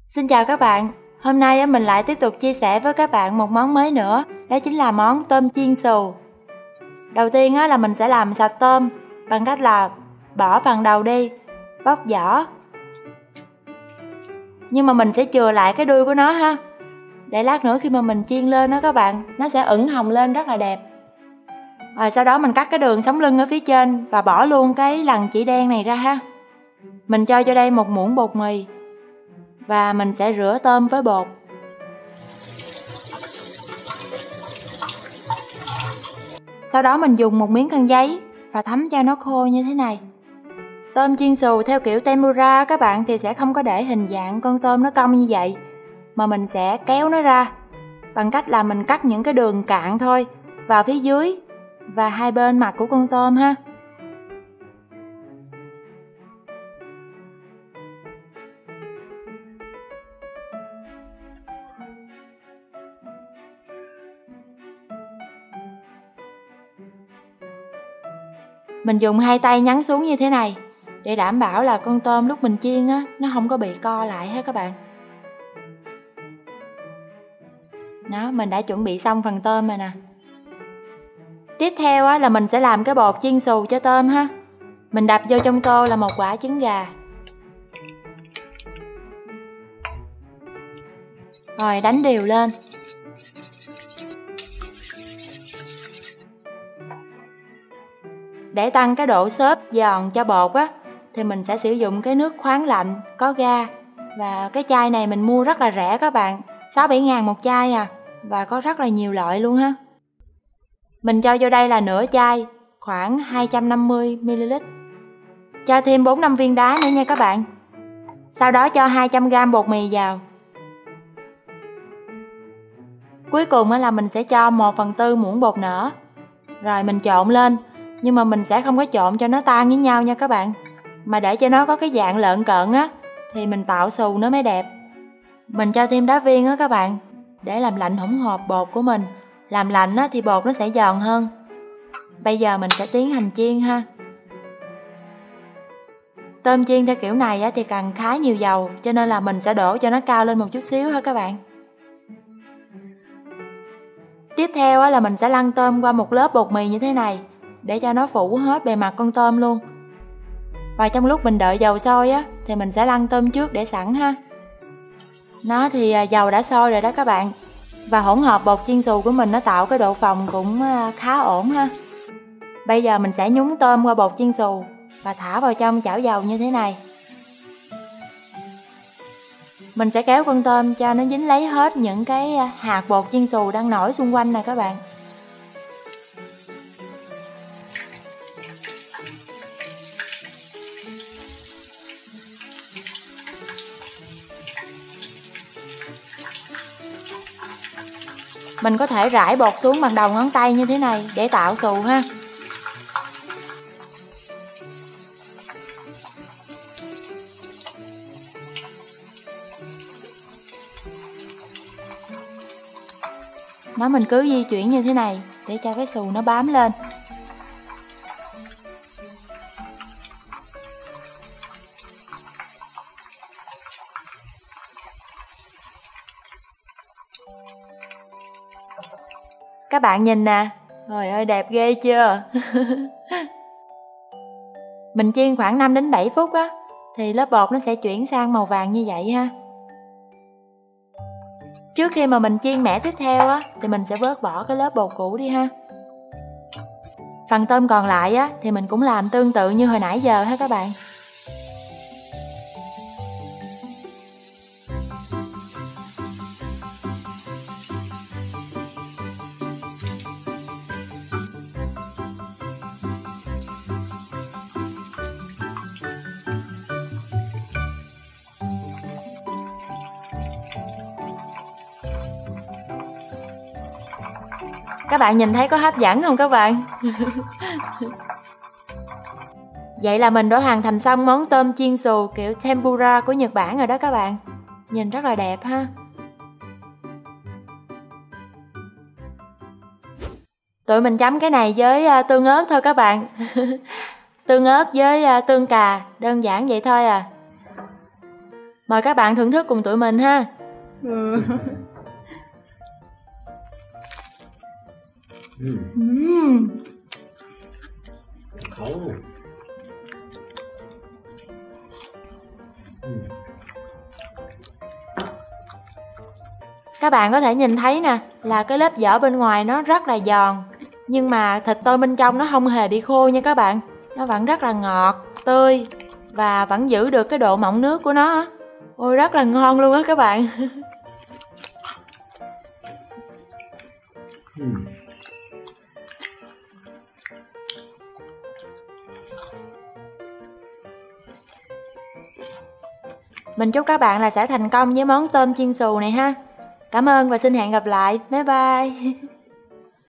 Xin chào các bạn, hôm nay mình lại tiếp tục chia sẻ với các bạn một món mới nữa, đó chính là món tôm chiên xù. Đầu tiên là mình sẽ làm sạch tôm bằng cách là bỏ phần đầu đi, bóc vỏ. Nhưng mà mình sẽ chừa lại cái đuôi của nó ha, để lát nữa khi mà mình chiên lên đó các bạn, nó sẽ ửng hồng lên rất là đẹp. Rồi sau đó mình cắt cái đường sống lưng ở phía trên và bỏ luôn cái lằn chỉ đen này ra ha. Mình cho vô đây một muỗng bột mì và mình sẽ rửa tôm với bột. Sau đó mình dùng một miếng khăn giấy và thấm cho nó khô như thế này. Tôm chiên xù theo kiểu tempura các bạn thì sẽ không có để hình dạng con tôm nó cong như vậy, mà mình sẽ kéo nó ra bằng cách là mình cắt những cái đường cạn thôi vào phía dưới và hai bên mặt của con tôm ha. Mình dùng hai tay nhấn xuống như thế này để đảm bảo là con tôm lúc mình chiên nó không có bị co lại ha các bạn. Đó, mình đã chuẩn bị xong phần tôm rồi nè. Tiếp theo là mình sẽ làm cái bột chiên xù cho tôm ha. Mình đập vô trong tô là một quả trứng gà. Rồi đánh đều lên. Để tăng cái độ xốp giòn cho bột thì mình sẽ sử dụng cái nước khoáng lạnh có ga. Và cái chai này mình mua rất là rẻ các bạn, 6-7 ngàn một chai à. Và có rất là nhiều loại luôn ha. Mình cho vô đây là nửa chai, khoảng 250ml. Cho thêm 4-5 viên đá nữa nha các bạn. Sau đó cho 200g bột mì vào. Cuối cùng là mình sẽ cho 1/4 muỗng bột nở. Rồi mình trộn lên. Nhưng mà mình sẽ không có trộn cho nó tan với nhau nha các bạn, mà để cho nó có cái dạng lợn cợn thì mình tạo xù nó mới đẹp. Mình cho thêm đá viên các bạn, để làm lạnh hỗn hợp bột của mình. Làm lạnh thì bột nó sẽ giòn hơn. Bây giờ mình sẽ tiến hành chiên ha. Tôm chiên theo kiểu này thì cần khá nhiều dầu, cho nên là mình sẽ đổ cho nó cao lên một chút xíu ha các bạn. Tiếp theo là mình sẽ lăn tôm qua một lớp bột mì như thế này, để cho nó phủ hết bề mặt con tôm luôn. Và trong lúc mình đợi dầu sôi thì mình sẽ lăn tôm trước để sẵn ha. Nó thì dầu đã sôi rồi đó các bạn. Và hỗn hợp bột chiên xù của mình nó tạo cái độ phồng cũng khá ổn ha. Bây giờ mình sẽ nhúng tôm qua bột chiên xù và thả vào trong chảo dầu như thế này. Mình sẽ kéo con tôm cho nó dính lấy hết những cái hạt bột chiên xù đang nổi xung quanh nè các bạn. Mình có thể rải bột xuống bằng đầu ngón tay như thế này để tạo xù ha. Đó, mình cứ di chuyển như thế này để cho cái xù nó bám lên. Các bạn nhìn nè, trời ơi đẹp ghê chưa. Mình chiên khoảng 5-7 phút thì lớp bột nó sẽ chuyển sang màu vàng như vậy ha. Trước khi mà mình chiên mẻ tiếp theo thì mình sẽ vớt bỏ cái lớp bột cũ đi ha. Phần tôm còn lại thì mình cũng làm tương tự như hồi nãy giờ ha các bạn. Các bạn nhìn thấy có hấp dẫn không các bạn? Vậy là mình đã hoàn thành xong món tôm chiên xù kiểu tempura của Nhật Bản rồi đó các bạn. Nhìn rất là đẹp ha. Tụi mình chấm cái này với tương ớt thôi các bạn. Tương ớt với tương cà, đơn giản vậy thôi à. Mời các bạn thưởng thức cùng tụi mình ha. Các bạn có thể nhìn thấy nè, là cái lớp vỏ bên ngoài nó rất là giòn, nhưng mà thịt tôm bên trong nó không hề bị khô nha các bạn. Nó vẫn rất là ngọt, tươi và vẫn giữ được cái độ mọng nước của nó. Ôi rất là ngon luôn á các bạn. Mình chúc các bạn là sẽ thành công với món tôm chiên xù này ha. Cảm ơn và xin hẹn gặp lại. Bye bye.